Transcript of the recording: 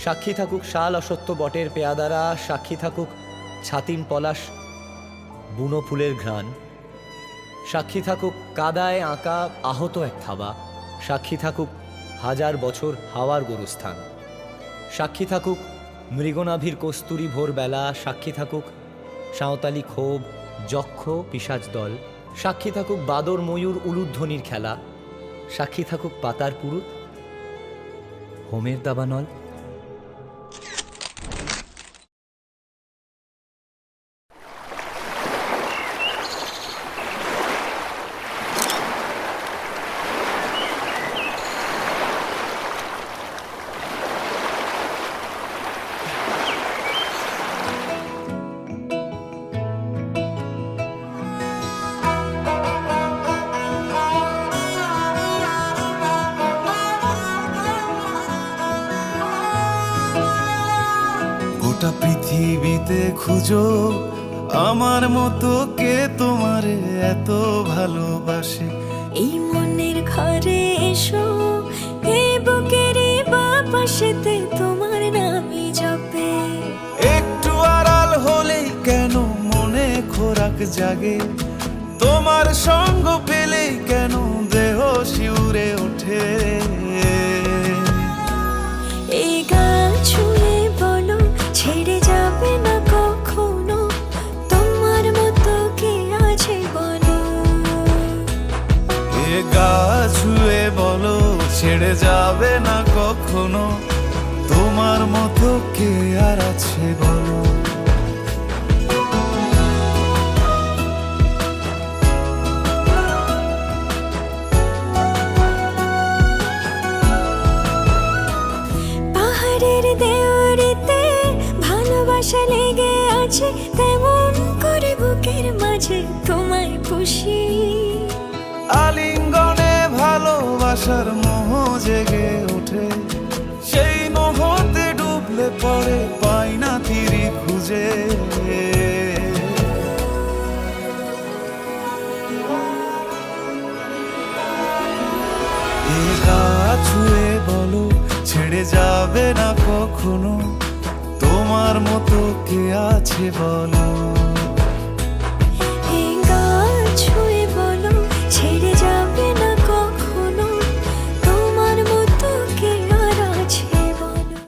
সাক্ষী থাকুক শাল অসত্য বটের পেয়াদারা, সাক্ষী থাকুক ছাতিম পলাশ বুনো ফুলের ঘ্রাণ, সাক্ষী থাকুক কাদায় আঁকা আহত এক থাবা, সাক্ষী থাকুক হাজার বছর হাওয়ার গোরস্থান, সাক্ষী থাকুক মৃগনাভির কস্তুরী ভোরবেলা, সাক্ষী থাকুক সাঁওতালি ক্ষোভ যক্ষ পিশাচ দল, সাক্ষী থাকুক বাদর ময়ূর উলুধ্বনির খেলা, সাক্ষী থাকুক পাতার পুরুত হোমের দাবানল। গোটা পৃথিবীতে খুঁজো আমার মতো কে তোমারে এত ভালোবাসে। এই মনের ঘরে এসো, এই বুকের বাপাশেতে তোমার নামই জপে। একটু আড়াল হলেই কেন মনে খোরাক জাগে, তোমার সঙ্গ পেলেই কেন দেহ শিউরে ওঠে। এই গান ছুঁয়ে বলো ছেড়ে যাবে না কখনো, তোমার মতো কে আছে বলো। এ গা ছুঁয়ে বলো ছেড়ে যাবে না কখনো, তোমার মতো কে আর আছে বলো। পাহাড়ের দেওয়ারিতে ভালোবাসা লেগে আছে, তেমন করে বুকের মাঝে তোমায় পুষি। আলিঙ্গনে ভালোবাসার মোহ জেগে ওঠে, সেই মোহতে ডুবলে পড়ে পাই না তীরি খুঁজে। এ গা ছুঁয়ে বলো ছেড়ে যাবে না কখনো, তোমার মতো কে আছে বলো।